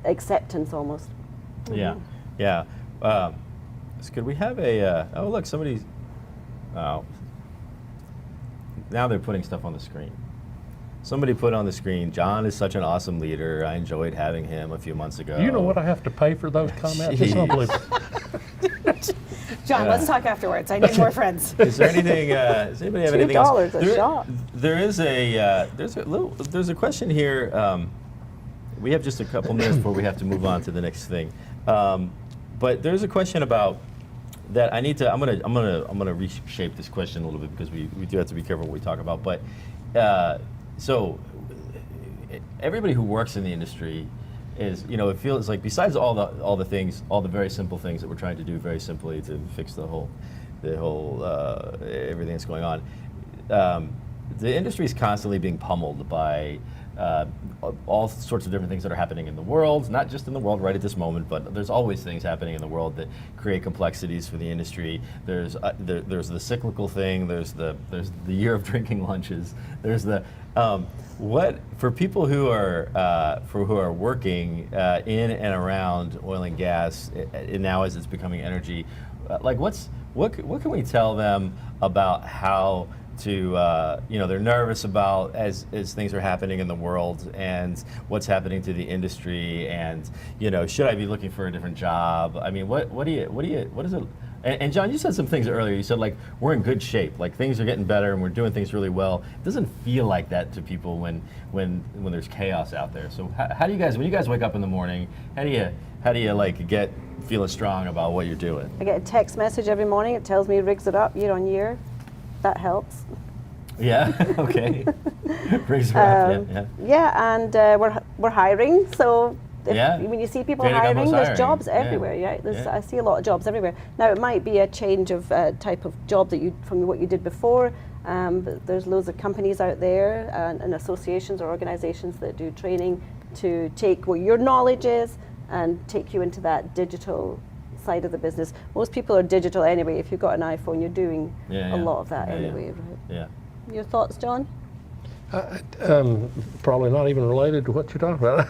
acceptance almost. So could we have a, oh look, somebody's, now they're putting stuff on the screen. Somebody put on the screen, John is such an awesome leader. I enjoyed having him a few months ago. You know what I have to pay for those comments? It's unbelievable. John, let's talk afterwards. I need more friends. Is there anything? Does anybody have anything else? $2 a shot. There's a question here. We have just a couple minutes before we have to move on to the next thing. But there's a question about that I need to. I'm gonna reshape this question a little bit, because we do have to be careful what we talk about. But so everybody who works in the industry is, it feels like besides all the things, all the very simple things that we're trying to do very simply to fix the whole everything that's going on, the industry is constantly being pummeled by all sorts of different things that are happening in the world, not just in the world right at this moment, but there's always things happening in the world that create complexities for the industry. There's the cyclical thing. There's the year of drinking lunches. There's the what for people who are working in and around oil and gas, and now as it's becoming energy, what can we tell them about how to they're nervous about as things are happening in the world and what's happening to the industry, and should I be looking for a different job? I mean, what is it? And John, you said some things earlier. You said we're in good shape, things are getting better and we're doing things really well. It doesn't feel like that to people when there's chaos out there. So how do you guys, when you guys wake up in the morning, how do you get feeling strong about what you're doing? I get a text message every morning. It tells me rigs are up year on year. That helps. Yeah. Okay. Rigs are up. Yeah. Yeah, and we're hiring. So when you see people hiring, there's jobs everywhere. Yeah. I see a lot of jobs everywhere. Now it might be a change of type of job from what you did before. But there's loads of companies out there and associations or organizations that do training to take what your knowledge is and take you into that digital side of the business. Most people are digital anyway. If you've got an iPhone, you're doing a lot of that anyway, right? Yeah. Your thoughts, John? Probably not even related to what you're talking about.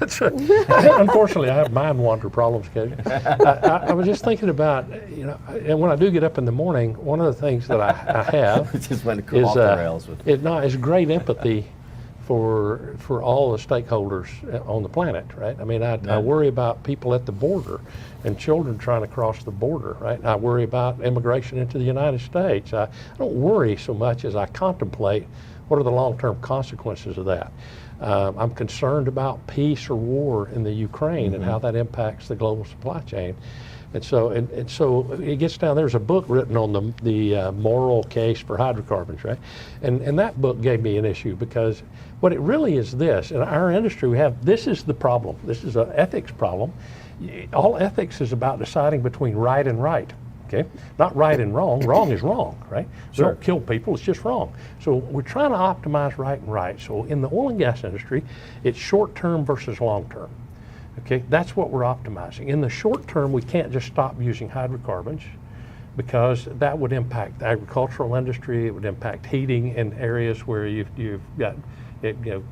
Unfortunately, I have mind wander problems, Katie. I was just thinking about, and when I do get up in the morning, one of the things that I have just went off the rails with is great empathy for all the stakeholders on the planet, right? I mean, I worry about people at the border and children trying to cross the border, right? I worry about immigration into the United States. I don't worry so much as I contemplate what are the long-term consequences of that. I'm concerned about peace or war in the Ukraine and how that impacts the global supply chain. And so it gets down, there's a book written on the moral case for hydrocarbons, right? And that book gave me an issue because what it really is this, in our industry this is the problem. This is an ethics problem. All ethics is about deciding between right and right, okay? Not right and wrong. Wrong is wrong, right? Sure. We don't kill people, it's just wrong. So we're trying to optimize right and right. So in the oil and gas industry, it's short-term versus long-term. Okay, that's what we're optimizing. In the short term, we can't just stop using hydrocarbons because that would impact the agricultural industry. It would impact heating in areas where you've got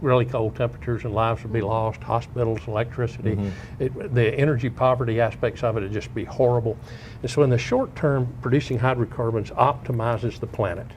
really cold temperatures and lives would be lost, hospitals, electricity. The energy poverty aspects of it would just be horrible. And so in the short term, producing hydrocarbons optimizes the planet.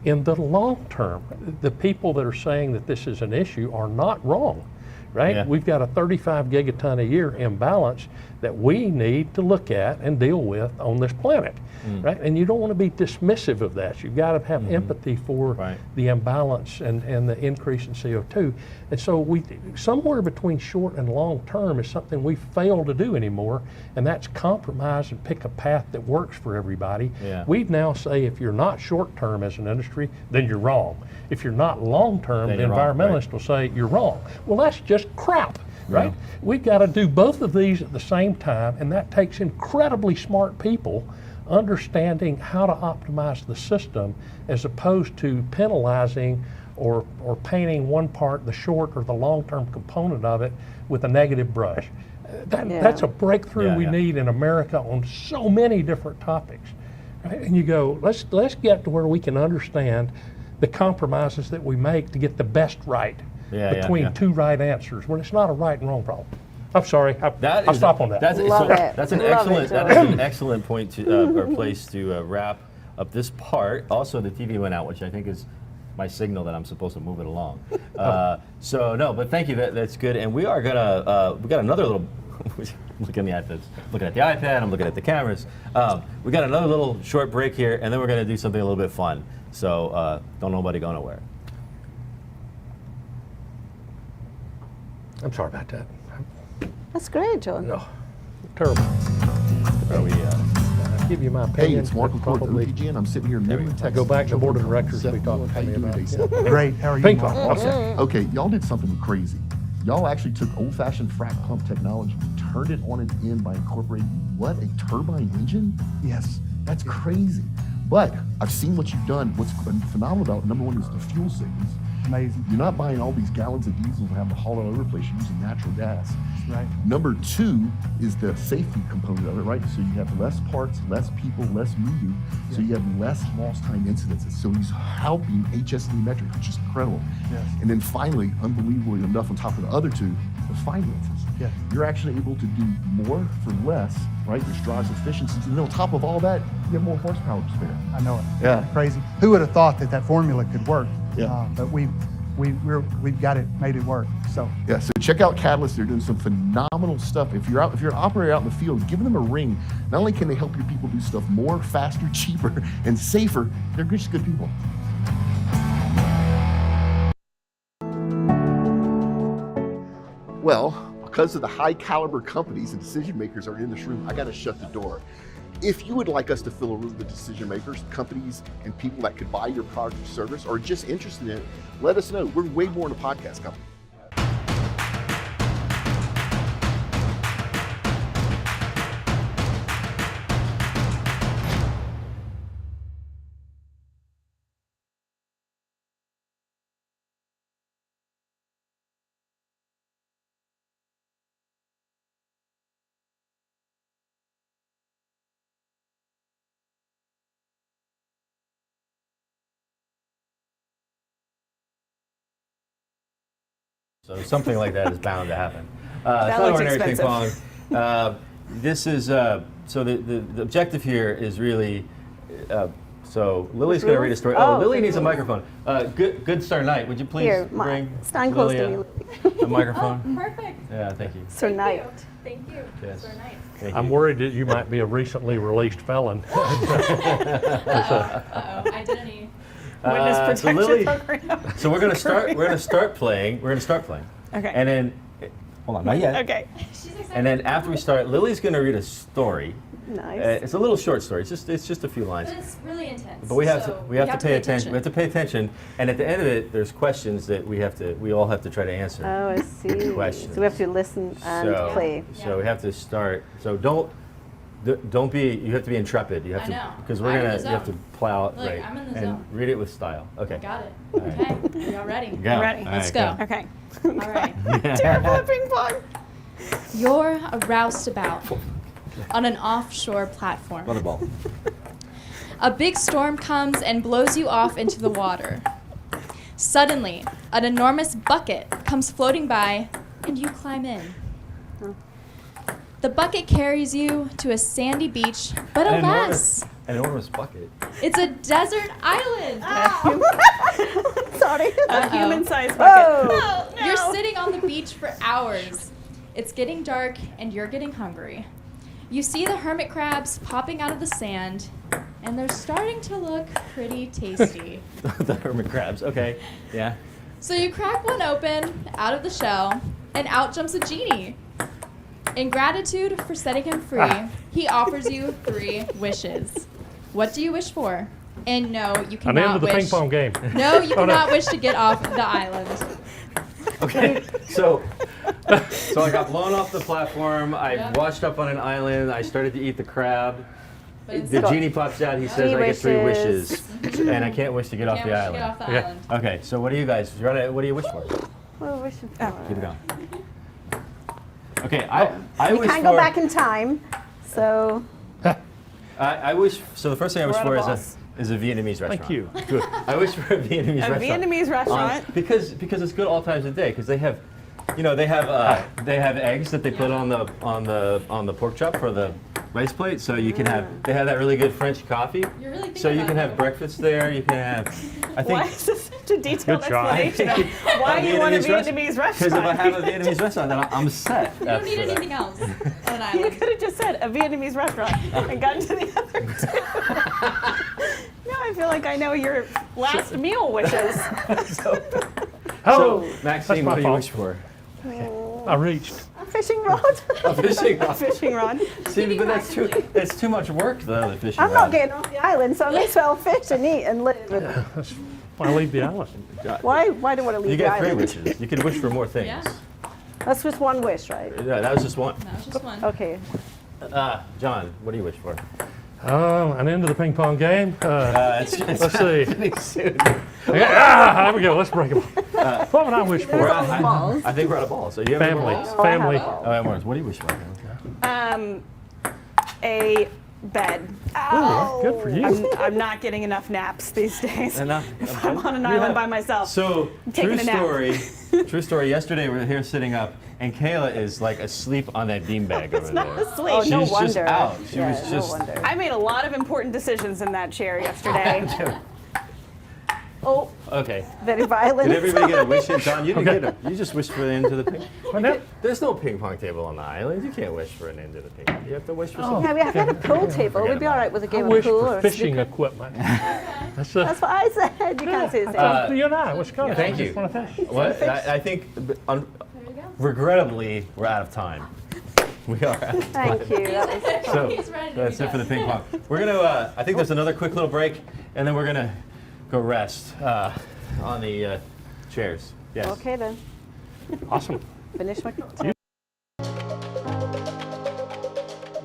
In the long term, the people that are saying that this is an issue are not wrong. Right? Yeah. We've got a 35 gigaton a year imbalance that we need to look at and deal with on this planet, right? And you don't want to be dismissive of that. You've got to have empathy for the imbalance and the increase in CO2. And so somewhere between short and long term is something we fail to do anymore, and that's compromise and pick a path that works for everybody. Yeah. We now say if you're not short term as an industry, then you're wrong. If you're not long term, the environmentalists will say you're wrong. Well, that's just crap. Right? We've got to do both of these at the same time, and that takes incredibly smart people understanding how to optimize the system as opposed to penalizing or painting one part, the short or the long-term component of it, with a negative brush. That's a breakthrough we need in America on so many different topics. Right? And you go, let's get to where we can understand the compromises that we make to get the best right. Between two right answers when it's not a right and wrong problem. I'm sorry, I'll stop on that. That's an excellent point to or place to wrap up this part. Also, the TV went out, which I think is my signal that I'm supposed to move it along. So no, but thank you. That's good. And we are gonna we got another little. Looking at the iPad. Looking at the iPad. I'm looking at the cameras. We got another little short break here, and then we're gonna do something a little bit fun. So don't nobody go nowhere. I'm sorry about that. That's great, John. No, terrible. Give you my opinion. Hey, it's Mark McCord from OGGN. I'm sitting here in Midland, Texas. I go back to the board of directors. We talked how you doing today? Great. How are you? Ping pong. Okay, y'all did something crazy. Y'all actually took old-fashioned frac pump technology, turned it on its end by incorporating what? A turbine engine? Yes. That's crazy. But I've seen what you've done. What's phenomenal about it, number one, is the fuel savings. Amazing. You're not buying all these gallons of diesel and having to haul it all over the place. You're using natural gas. Right. Number two is the safety component of it, right? So you have less parts, less people, less moving. So you have less lost time incidences. So he's helping HS&E metrics, which is incredible. Yes. And then finally, unbelievably enough on top of the other two, the finances. Yes. You're actually able to do more for less, right? Which drives efficiencies. And then on top of all that, you have more horsepower to spare. I know it. Yeah. Crazy. Who would have thought that that formula could work? Yeah. But we've got it, made it work. So Yeah, so check out Catalyst. They're doing some phenomenal stuff. If you're an operator out in the field, give them a ring. Not only can they help your people do stuff more, faster, cheaper, and safer, they're just good people. Well, because of the high caliber companies and decision makers are in this room, I got to shut the door. If you would like us to fill a room with decision makers, companies, and people that could buy your product or service, or just interested in it, let us know. We're way more than a podcast company. So something like that is bound to happen. It's not looks ordinary ping pong. expensive. This is, so the objective here is really, so Lily's going to read a story. Oh, Lily needs a microphone. Good Sir Knight, would you please Here, bring stand close to Lily me. a microphone? Perfect. Yeah, thank you. Sir Knight. Thank you. Yes. Sir Knight. Thank I'm you. worried that you might be a recently released felon. Identity. Witness So protection Lily, program. so we're going to start playing. Okay. And then, hold on, not yet. Okay. She's excited. And then after we start, Lily's going to read a story. Nice. It's a little short story. It's just a few lines. But it's really intense. But we have so to pay attention. We have to pay attention, and at the end of it, there's questions that we all have to try to answer. Oh, I see. Questions. So we have to listen and play. So we have to start. So don't be. You have to be intrepid. You have I to know. because I'm in the you have to zone. plow it Look, right I'm in the and zone. read it with style. Okay. Got it. All right. Okay. Are y'all ready? Go. Ready. All Let's right, go. Okay. All right. Terrible at ping pong. You're a roustabout on an offshore platform. Volleyball. A big storm comes and blows you off into the water. Suddenly, an enormous bucket comes floating by, and you climb in. The bucket carries you to a sandy beach, but alas, An enormous bucket. it's a desert island. Sorry. A human-sized bucket. Oh. You're sitting on the beach for hours. It's getting dark, and you're getting hungry. You see the hermit crabs popping out of the sand, and they're starting to look pretty tasty. The hermit crabs. Okay. Yeah. So you crack one open out of the shell, and out jumps a genie. In gratitude for setting him free, he offers you 3 wishes. What do you wish for? And no, you An end cannot of the wish. ping pong game. No, you cannot wish to get off the island. Okay. So I got blown off the platform. I Yep. washed up on an island. I started to eat the crab. But it's The not- genie pops out. He says, 3 "I get 3 wishes. wishes, and I can't wish to get off Can't the wish to island." get off the Yeah. island. Okay. So what do you guys? What do you wish for? What are we wishing for? Keep it going. Okay. I You wish can't for. go back in time. So I wish. So the first thing I wish We're for at a is a Vietnamese restaurant. Thank you. Good. I wish for a Vietnamese A restaurant. Vietnamese restaurant. Because it's good all times of the day. Because they have eggs that they put on the pork chop for the rice plate. So you can they have that really good French coffee. You're really thinking So you about can it. have breakfast there. You can have. I think. Why is this such a detailed Good try. explanation of why you want a Vietnamese restaurant? Because if I have a Vietnamese restaurant, then I'm set. You don't need anything else on an You island. could have just said a Vietnamese restaurant and gotten to the other 2. Now I feel like I know your last meal wishes. So, Maxine, my what do you fault. wish for? I reached. a fishing rod. A fishing rod. Fishing rod. See, but that's too much work, though, the fishing I'm rod. not getting off the island, so I may as well fish and eat and live. That's why I leave the island. Why do I want to leave You the get 3 island? wishes. You could wish for more things. Yeah. That's just one wish, right? Yeah, that was just one. That was just one. Okay. John, what do you wish for? An end to the ping pong game. It's Let's see. soon. Here we go. Let's break them. What would I wish for? I think we're out of balls. So you have any Family. balls? Family. What do you wish for? A bed. Ooh, good for you. I'm not getting enough naps these days. Enough. If I'm on an island by myself. So, taking a nap. True story. Yesterday we were here sitting up, and Kayla is like asleep on that beanbag over there. Asleep. Oh, She's no just wonder. out. She Yeah, was no just. wonder. I made a lot of important decisions in that chair yesterday. Oh, Okay. very violent. Did everybody get a wish in? John, you didn't get it. You just wished for an end to the ping. No. There's no ping pong table on the island. You can't wish for an end to the ping pong. You have to wish for something. Yeah, we have got a pool table. We'd be all right with a I game of wish pool for or fishing snooker. equipment. That's That's what I said. You can't say the same. you and I. What's going on? Thank I you. just want to fish. What? I think, regrettably, we're out of time. We are out of time. Thank you. That was So He's ready to that's be it for the done. ping pong. We're gonna. I think there's another quick little break, and then we're gonna go rest on the chairs. Yes. okay then. Awesome. Finish my.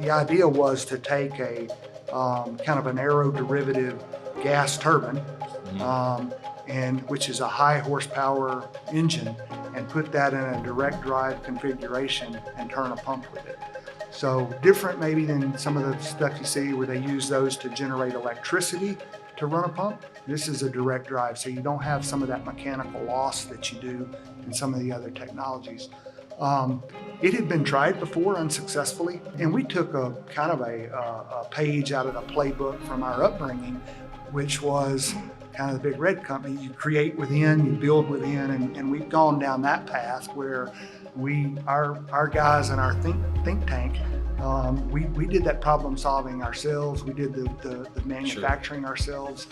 The idea was to take a kind of an aeroderivative gas turbine, and which is a high horsepower engine, and put that in a direct drive configuration and turn a pump with it. So different maybe than some of the stuff you see where they use those to generate electricity to run a pump. This is a direct drive, so you don't have some of that mechanical loss that you do in some of the other technologies. It had been tried before unsuccessfully, and we took a kind of a page out of the playbook from our upbringing, which was kind of the Big Red Company. You create within, you build within, and we've gone down that path where our guys in our think tank, we did that problem solving ourselves. We did the manufacturing ourselves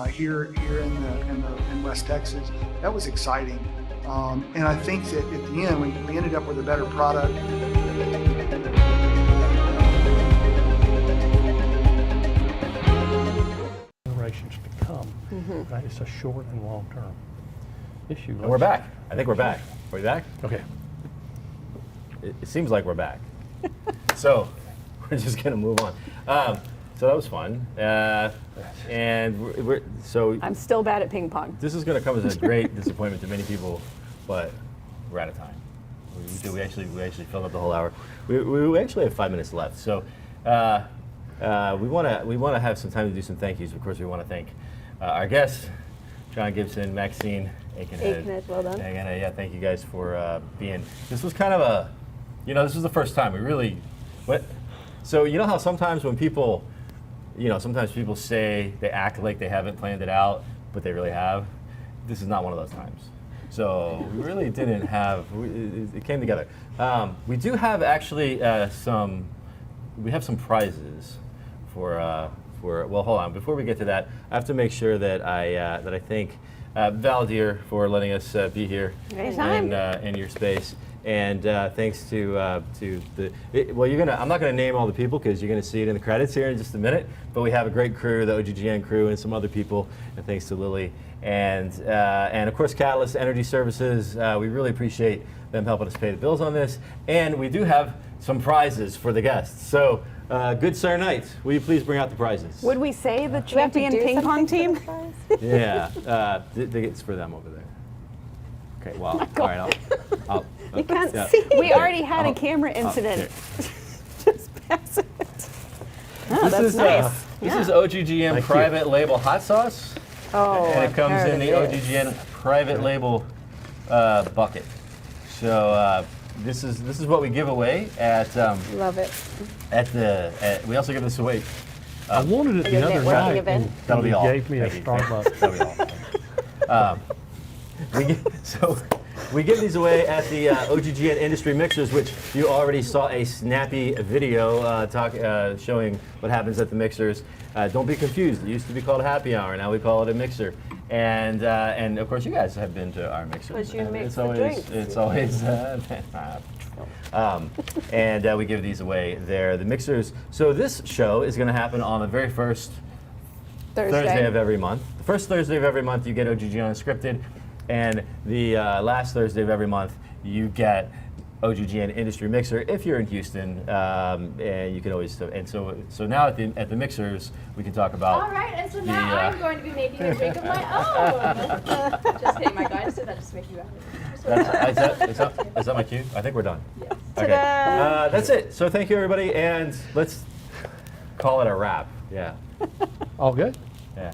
here in West Texas. That was exciting. And I think that at the end, we ended up with a better product. Generations to come. Right? It's a short and long term issue. And we're back. I think we're back. Are we back? Okay. It seems like we're back. So we're just gonna move on. So that was fun. And so I'm still bad at ping pong. this is gonna come as a great disappointment to many people, but we're out of time. We actually filled up the whole hour. We actually have 5 minutes left. So we wanna have some time to do some thank yous. Of course, we wanna thank our guests, John Gibson, Maxine, Aitkenhead. Aitkenhead, well done. Yeah, thank you guys for being. This was kind of a, this was the first time we really. So you know how sometimes when people, sometimes people say they act like they haven't planned it out, but they really have. This is not one of those times. So we really didn't have. It came together. We do have actually some prizes for. Well, hold on. Before we get to that, I have to make sure that I thank Valdir for letting us be here in your space. And thanks to I'm not going to name all the people because you're going to see it in the credits here in just a minute. But we have a great crew, the OGGN crew, and some other people. And thanks to Lily and of course Catalyst Energy Services. We really appreciate them helping us pay the bills on this. And we do have some prizes for the guests. So good Sir Knight, will you please bring out the prizes? Would we say the champion ping pong team? Yeah, it's for them over there. Okay, well, all right, I'll You can't see. We already had a camera incident. Just pass it. Oh, that's nice. This is OGGN private label hot sauce. Oh, and it comes in the OGGN private label bucket. So this is what we give away at. Love it. We also give this away. I wanted it the other night, and that'll be all. Gave me a Starbucks. That'll be all. We give these away at the OGGN Industry Mixers, which you already saw a snappy video showing what happens at the mixers. Don't be confused. It used to be called Happy Hour. Now we call it a mixer. And of course, you guys have been to our mixers. Because you mix It's the always drinks. it's always. And we give these away there. The mixers. So this show is going to happen on the very first Thursday of every month. The first Thursday of every month, you get OGGN Unscripted. And the last Thursday of every month, you get OGGN Industry Mixer if you're in Houston, and you can always. And so now at the mixers, we can talk about. All right, and so now I'm going to be making a drink of my own. Just kidding, Michael. I just said that just to make you happy. Is that my cue? I think we're done. Yes. Okay. That's it. So thank you, everybody, and let's call it a wrap. Yeah. All good? Yeah.